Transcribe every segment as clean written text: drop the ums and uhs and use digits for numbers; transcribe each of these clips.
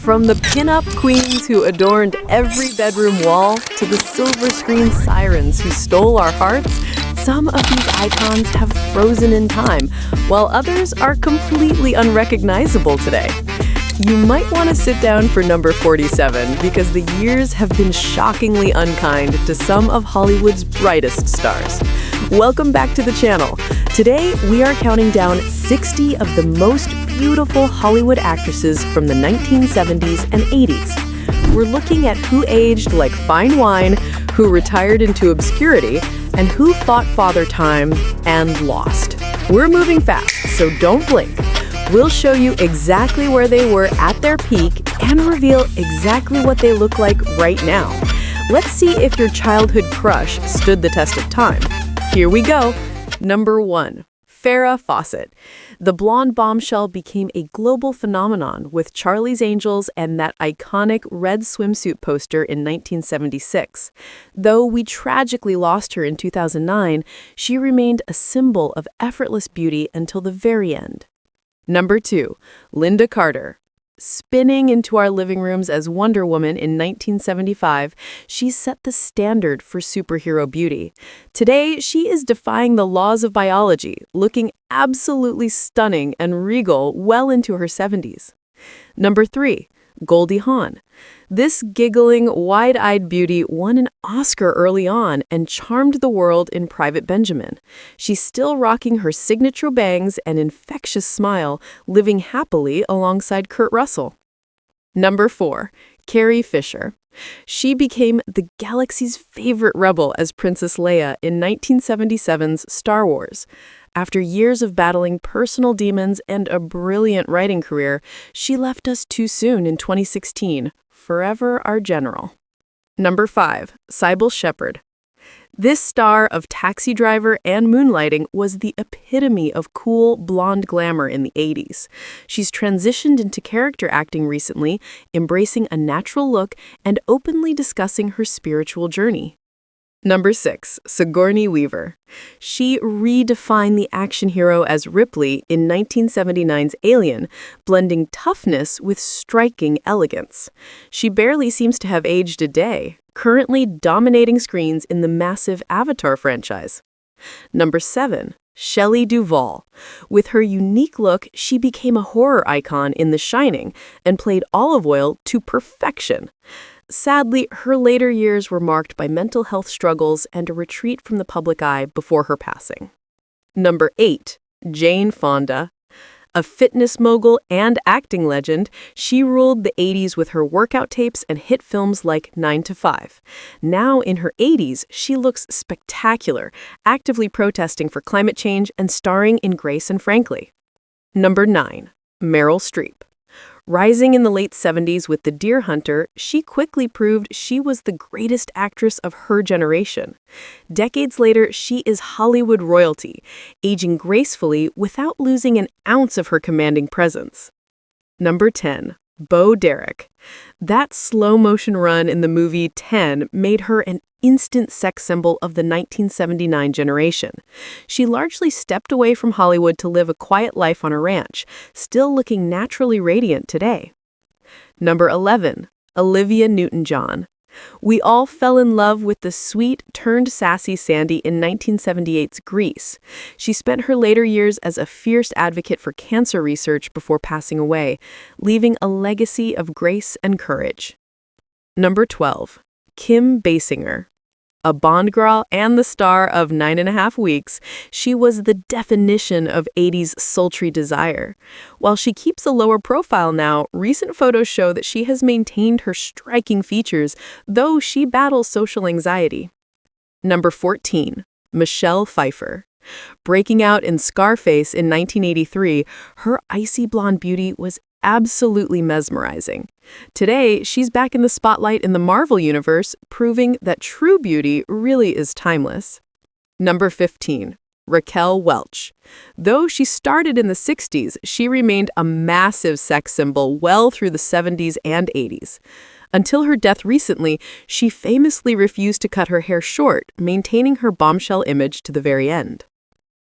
From the pin-up queens who adorned every bedroom wall to the silver screen sirens who stole our hearts, some of these icons have frozen in time, while others are completely unrecognizable today. You might want to sit down for number 47 because the years have been shockingly unkind to some of Hollywood's brightest stars. Welcome back to the channel. Today, we are counting down 60 of the most beautiful Hollywood actresses from the 1970s and 80s. We're looking at who aged like fine wine, who retired into obscurity, and who fought Father Time and lost. We're moving fast, so don't blink. We'll show you exactly where they were at their peak and reveal exactly what they look like right now. Let's see if your childhood crush stood the test of time. Here we go. Number 1. Farrah Fawcett. The blonde bombshell became a global phenomenon with Charlie's Angels and that iconic red swimsuit poster in 1976. Though we tragically lost her in 2009, she remained a symbol of effortless beauty until the very end. Number 2. Lynda Carter. Spinning into our living rooms as Wonder Woman in 1975, she set the standard for superhero beauty. Today, she is defying the laws of biology, looking absolutely stunning and regal well into her 70s. Number 3. Goldie Hawn. This giggling, wide-eyed beauty won an Oscar early on and charmed the world in Private Benjamin. She's still rocking her signature bangs and infectious smile, living happily alongside Kurt Russell. Number 4. Carrie Fisher. She became the galaxy's favorite rebel as Princess Leia in 1977's Star Wars. After years of battling personal demons and a brilliant writing career, she left us too soon in 2016, forever our general. Number 5. Sybil Shepherd. This star of Taxi Driver and Moonlighting was the epitome of cool, blonde glamour in the 80s. She's transitioned into character acting recently, embracing a natural look and openly discussing her spiritual journey. Number 6. Sigourney Weaver. She redefined the action hero as Ripley in 1979's Alien, blending toughness with striking elegance. She barely seems to have aged a day, currently dominating screens in the massive Avatar franchise. Number 7. Shelley Duvall. With her unique look, she became a horror icon in The Shining and played Olive Oyl to perfection. Sadly, her later years were marked by mental health struggles and a retreat from the public eye before her passing. Number 8. Jane Fonda. A fitness mogul and acting legend, she ruled the 80s with her workout tapes and hit films like 9 to 5. Now, in her 80s, she looks spectacular, actively protesting for climate change and starring in Grace and Frankly. Number 9. Meryl Streep. Rising in the late 70s with The Deer Hunter, she quickly proved she was the greatest actress of her generation. Decades later, she is Hollywood royalty, aging gracefully without losing an ounce of her commanding presence. Number 10. Bo Derek. That slow-motion run in the movie 10 made her an instant sex symbol of the 1979 generation. She largely stepped away from Hollywood to live a quiet life on a ranch, still looking naturally radiant today. Number 11. Olivia Newton-John. We all fell in love with the sweet-turned-sassy Sandy in 1978's Grease. She spent her later years as a fierce advocate for cancer research before passing away, leaving a legacy of grace and courage. Number 12. Kim Basinger. A Bond girl and the star of 9½ Weeks, she was the definition of 80s sultry desire. While she keeps a lower profile now, recent photos show that she has maintained her striking features, though she battles social anxiety. Number 14. Michelle Pfeiffer. Breaking out in Scarface in 1983, her icy blonde beauty was absolutely mesmerizing. Today, she's back in the spotlight in the Marvel Universe, proving that true beauty really is timeless. Number 15. Raquel Welch. Though she started in the 60s, she remained a massive sex symbol well through the 70s and 80s. Until her death recently, she famously refused to cut her hair short, maintaining her bombshell image to the very end.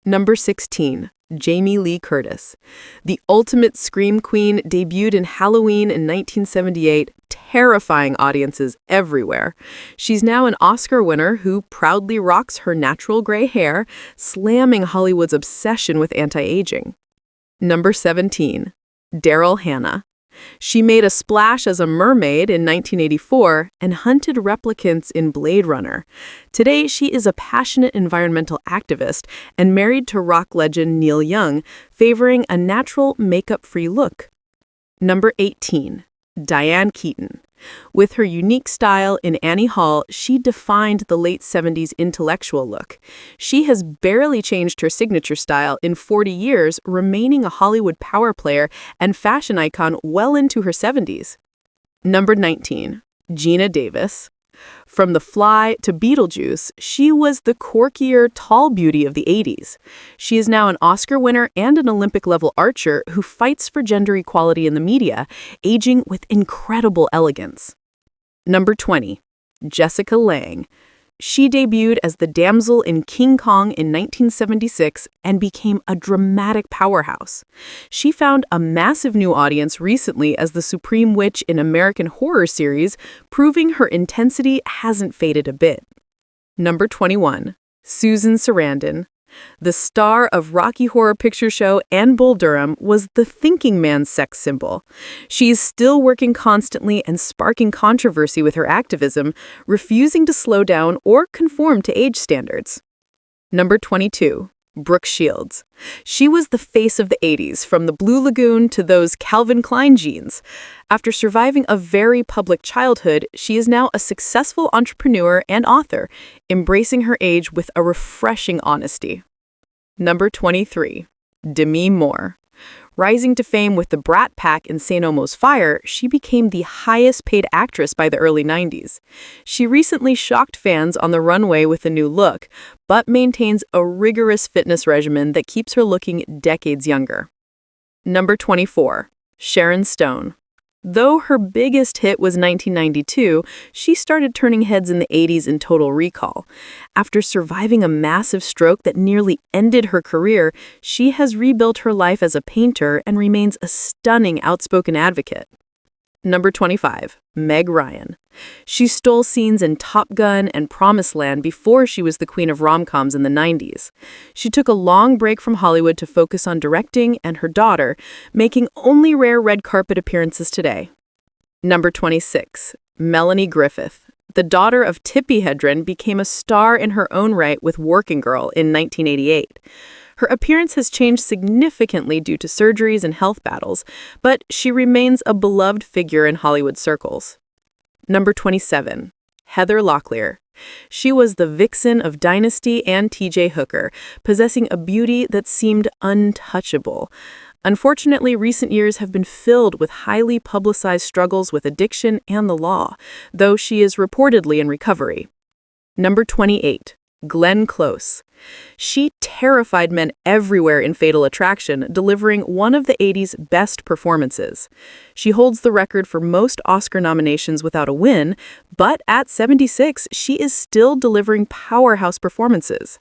Number 16. Jamie Lee Curtis. The ultimate scream queen debuted in Halloween in 1978, terrifying audiences everywhere. She's now an Oscar winner who proudly rocks her natural gray hair, slamming Hollywood's obsession with anti-aging. Number 17. Daryl Hannah. She made a splash as a mermaid in 1984 and hunted replicants in Blade Runner. Today, she is a passionate environmental activist and married to rock legend Neil Young, favoring a natural makeup-free look. Number 18. Diane Keaton. With her unique style in Annie Hall, she defined the late 70s intellectual look. She has barely changed her signature style in 40 years, remaining a Hollywood power player and fashion icon well into her 70s. Number 19. Geena Davis. From The Fly to Beetlejuice, she was the quirkier, tall beauty of the 80s. She is now an Oscar winner and an Olympic-level archer who fights for gender equality in the media, aging with incredible elegance. Number 20. Jessica Lange. She debuted as the damsel in King Kong in 1976 and became a dramatic powerhouse. She found a massive new audience recently as the Supreme Witch in American Horror series, proving her intensity hasn't faded a bit. Number 21. Susan Sarandon. The star of Rocky Horror Picture Show and Bull Durham was the thinking man's sex symbol. She's still working constantly and sparking controversy with her activism, refusing to slow down or conform to age standards. Number 22. Brooke Shields. She was the face of the 80s, from the Blue Lagoon to those Calvin Klein jeans. After surviving a very public childhood, she is now a successful entrepreneur and author, embracing her age with a refreshing honesty. Number 23. Demi Moore. Rising to fame with the Brat Pack in St. Elmo's Fire, she became the highest-paid actress by the early 90s. She recently shocked fans on the runway with a new look, but maintains a rigorous fitness regimen that keeps her looking decades younger. Number 24. Sharon Stone. Though her biggest hit was 1992, she started turning heads in the 80s in Total Recall. After surviving a massive stroke that nearly ended her career, she has rebuilt her life as a painter and remains a stunning outspoken advocate. Number 25. Meg Ryan. She stole scenes in Top Gun and Promised Land before she was the queen of rom-coms in the 90s. She took a long break from Hollywood to focus on directing and her daughter, making only rare red carpet appearances today. Number 26. Melanie Griffith. The daughter of Tippi Hedren became a star in her own right with Working Girl in 1988. Her appearance has changed significantly due to surgeries and health battles, but she remains a beloved figure in Hollywood circles. Number 27. Heather Locklear. She was the vixen of Dynasty and T.J. Hooker, possessing a beauty that seemed untouchable. Unfortunately, recent years have been filled with highly publicized struggles with addiction and the law, though she is reportedly in recovery. Number 28. Glenn Close. She terrified men everywhere in Fatal Attraction, delivering one of the 80s best performances. She holds the record for most Oscar nominations without a win, but at 76, she is still delivering powerhouse performances.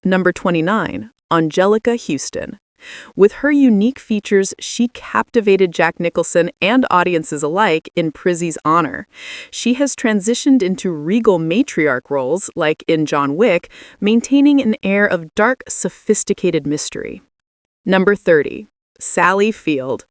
Number 29. Angelica Houston. With her unique features, she captivated Jack Nicholson and audiences alike in Prizzy's Honor. She has transitioned into regal matriarch roles, like in John Wick, maintaining an air of dark, sophisticated mystery. Number 30. Sally Field.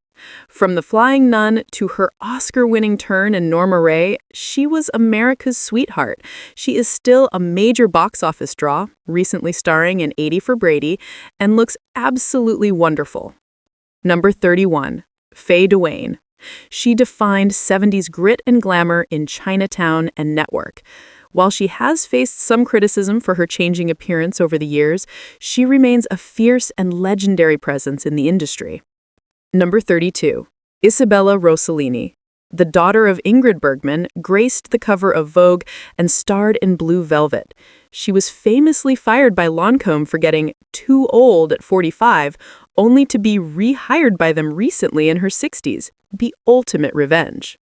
From The Flying Nun to her Oscar-winning turn in Norma Rae, she was America's sweetheart. She is still a major box office draw, recently starring in 80 for Brady, and looks absolutely wonderful. Number 31. Faye Duane. She defined 70s grit and glamour in Chinatown and Network. While she has faced some criticism for her changing appearance over the years, she remains a fierce and legendary presence in the industry. Number 32. Isabella Rossellini. The daughter of Ingrid Bergman, graced the cover of Vogue and starred in Blue Velvet. She was famously fired by Lancôme for getting too old at 45, only to be rehired by them recently in her 60s. The ultimate revenge.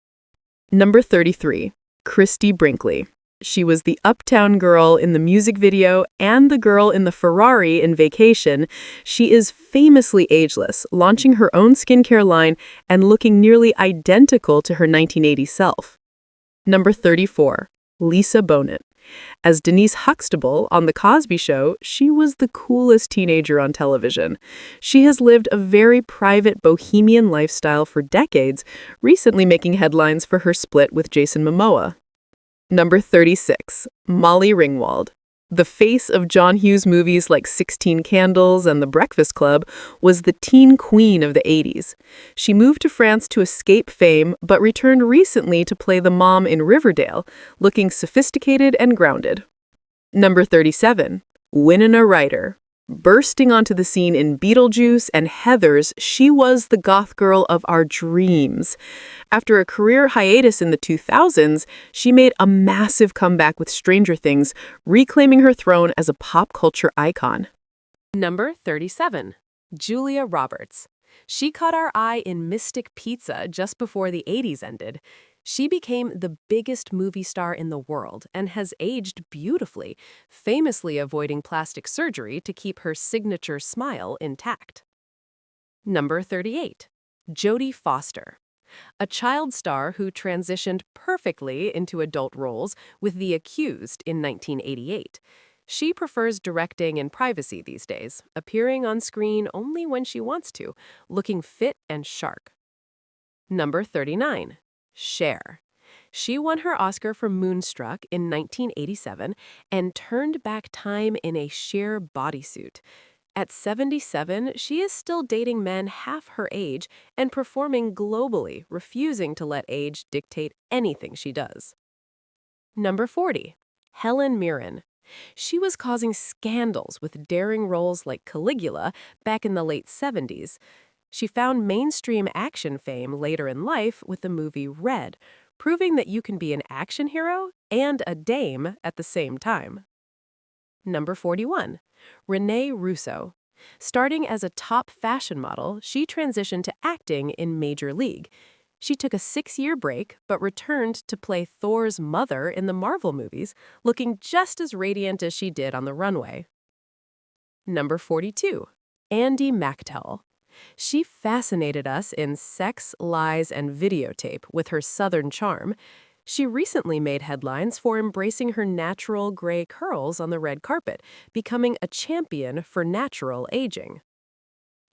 Number 33. Christie Brinkley. She was the uptown girl in the music video and the girl in the Ferrari in Vacation. She is famously ageless, launching her own skincare line and looking nearly identical to her 1980 self. Number 34. Lisa Bonet. As Denise Huxtable on The Cosby Show, she was the coolest teenager on television. She has lived a very private bohemian lifestyle for decades, recently making headlines for her split with Jason Momoa. Number 36. Molly Ringwald. The face of John Hughes movies like 16 Candles and The Breakfast Club, was the teen queen of the 80s. She moved to France to escape fame, but returned recently to play the mom in Riverdale, looking sophisticated and grounded. Number 37. Winona Ryder. Bursting onto the scene in Beetlejuice and Heathers, she was the goth girl of our dreams. After a career hiatus in the 2000s, she made a massive comeback with Stranger Things, reclaiming her throne as a pop culture icon. Number 37. Julia Roberts. She caught our eye in Mystic Pizza just before the 80s ended. She became the biggest movie star in the world and has aged beautifully, famously avoiding plastic surgery to keep her signature smile intact. Number 38. Jodie Foster. A child star who transitioned perfectly into adult roles with The Accused in 1988. She prefers directing in privacy these days, appearing on screen only when she wants to, looking fit and sharp. Number 39. Cher. She won her Oscar for Moonstruck in 1987 and turned back time in a sheer bodysuit. At 77, she is still dating men half her age and performing globally, refusing to let age dictate anything she does. Number 40. Helen Mirren. She was causing scandals with daring roles like Caligula back in the late 70s. She found mainstream action fame later in life with the movie Red, proving that you can be an action hero and a dame at the same time. Number 41. Renee Russo. Starting as a top fashion model, she transitioned to acting in Major League. She took a 6-year break, but returned to play Thor's mother in the Marvel movies, looking just as radiant as she did on the runway. Number 42. Andie MacTowell. She fascinated us in Sex, Lies, and Videotape with her Southern charm. She recently made headlines for embracing her natural gray curls on the red carpet, becoming a champion for natural aging.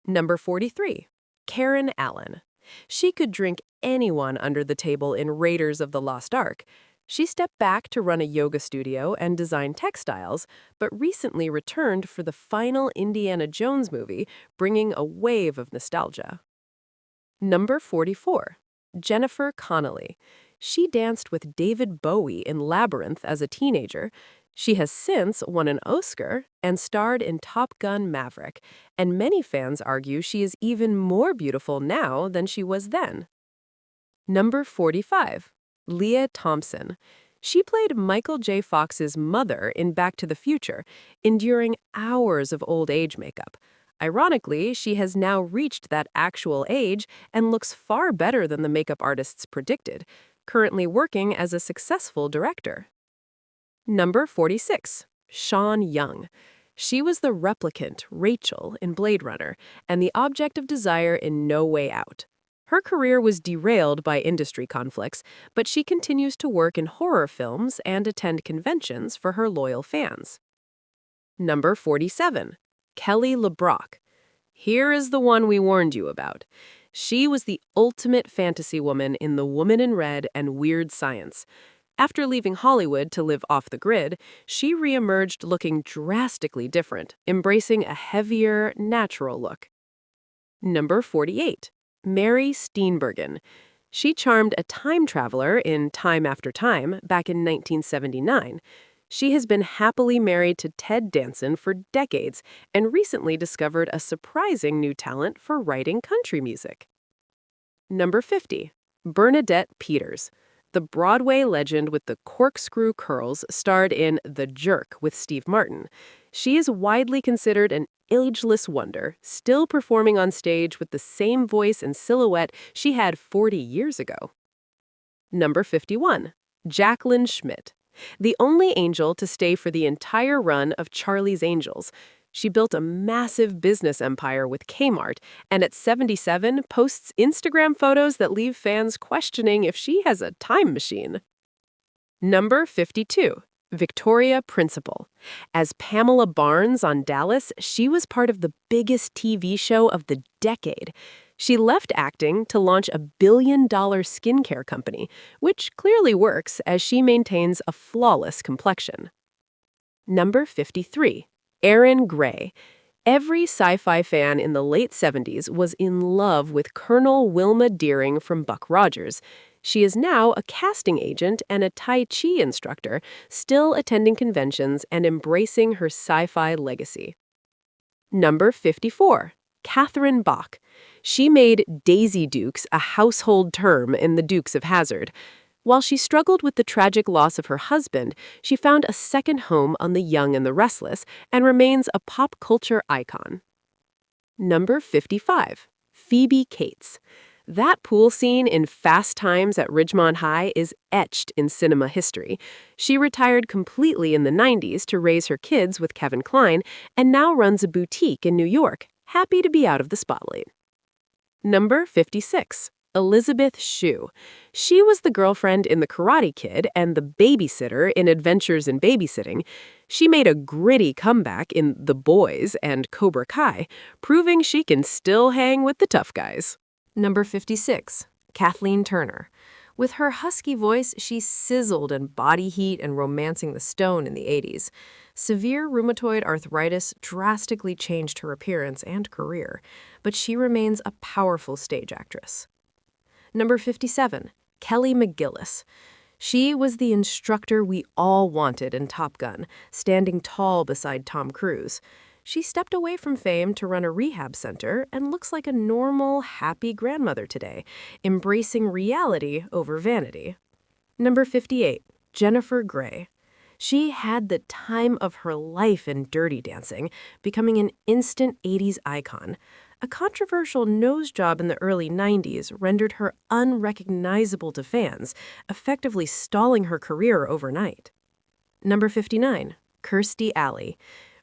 Number 43. Karen Allen. She could drink anyone under the table in Raiders of the Lost Ark. She stepped back to run a yoga studio and design textiles, but recently returned for the final Indiana Jones movie, bringing a wave of nostalgia. Number 44. Jennifer Connelly. She danced with David Bowie in Labyrinth as a teenager. She has since won an Oscar and starred in Top Gun: Maverick, and many fans argue she is even more beautiful now than she was then. Number 45. Leah Thompson. She played Michael J. Fox's mother in Back to the Future, enduring hours of old age makeup. Ironically, she has now reached that actual age and looks far better than the makeup artists predicted, currently working as a successful director. Number 46. Sean Young. She was the replicant Rachel in Blade Runner and the object of desire in No Way Out. Her career was derailed by industry conflicts, but she continues to work in horror films and attend conventions for her loyal fans. Number 47. Kelly LeBrock. Here is the one we warned you about. She was the ultimate fantasy woman in The Woman in Red and Weird Science. After leaving Hollywood to live off the grid, she reemerged looking drastically different, embracing a heavier, natural look. Number 48. Mary Steenburgen. She charmed a time traveler in Time After Time back in 1979. She has been happily married to Ted Danson for decades and recently discovered a surprising new talent for writing country music. Number 50. Bernadette Peters. The Broadway legend with the corkscrew curls starred in The Jerk with Steve Martin. She is widely considered an ageless wonder, still performing on stage with the same voice and silhouette she had 40 years ago. Number 51. Jacqueline Schmidt. the only angel to stay for the entire run of Charlie's Angels. She built a massive business empire with Kmart, and at 77 posts Instagram photos that leave fans questioning if she has a time machine. Number 52. Victoria Principal. As Pamela Barnes on Dallas, she was part of the biggest TV show of the decade. She left acting to launch a billion-dollar skincare company, which clearly works as she maintains a flawless complexion. Number 53. Erin Gray. Every sci-fi fan in the late 70s was in love with Colonel Wilma Deering from Buck Rogers. She is now a casting agent and a Tai Chi instructor, still attending conventions and embracing her sci-fi legacy. Number 54. Catherine Bach. She made Daisy Dukes a household term in The Dukes of Hazzard. While she struggled with the tragic loss of her husband, she found a second home on The Young and the Restless and remains a pop culture icon. Number 55. Phoebe Cates. That pool scene in Fast Times at Ridgemont High is etched in cinema history. She retired completely in the 90s to raise her kids with Kevin Kline and now runs a boutique in New York, happy to be out of the spotlight. Number 56. Elizabeth Shue. She was the girlfriend in The Karate Kid and the babysitter in Adventures in Babysitting. She made a gritty comeback in The Boys and Cobra Kai, proving she can still hang with the tough guys. Number 56. Kathleen Turner. With her husky voice, she sizzled in Body Heat and Romancing the Stone in the 80s. Severe rheumatoid arthritis drastically changed her appearance and career, but she remains a powerful stage actress. Number 57. Kelly McGillis. She was the instructor we all wanted in Top Gun, standing tall beside Tom Cruise. She stepped away from fame to run a rehab center and looks like a normal, happy grandmother today, embracing reality over vanity. Number 58. Jennifer Grey. She had the time of her life in Dirty Dancing, becoming an instant 80s icon. A controversial nose job in the early 90s rendered her unrecognizable to fans, effectively stalling her career overnight. Number 59. Kirstie Alley.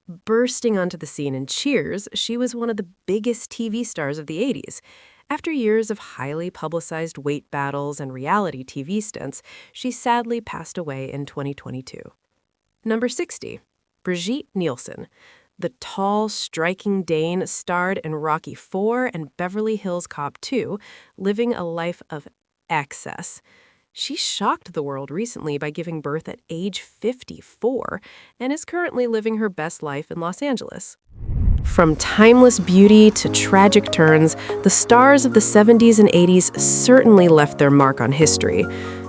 Bursting onto the scene in Cheers, she was one of the biggest TV stars of the 80s. After years of highly publicized weight battles and reality TV stunts, she sadly passed away in 2022. Number 60. Brigitte Nielsen. The tall, striking Dane starred in Rocky IV and Beverly Hills Cop 2, living a life of excess. She shocked the world recently by giving birth at age 54 and is currently living her best life in Los Angeles. From timeless beauty to tragic turns, the stars of the 70s and 80s certainly left their mark on history.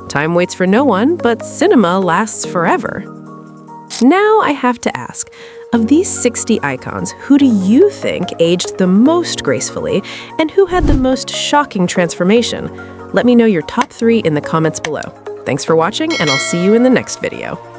Time waits for no one, but cinema lasts forever. Now I have to ask, of these 60 icons, who do you think aged the most gracefully and who had the most shocking transformation? Let me know your top 3 in the comments below. Thanks for watching, and I'll see you in the next video.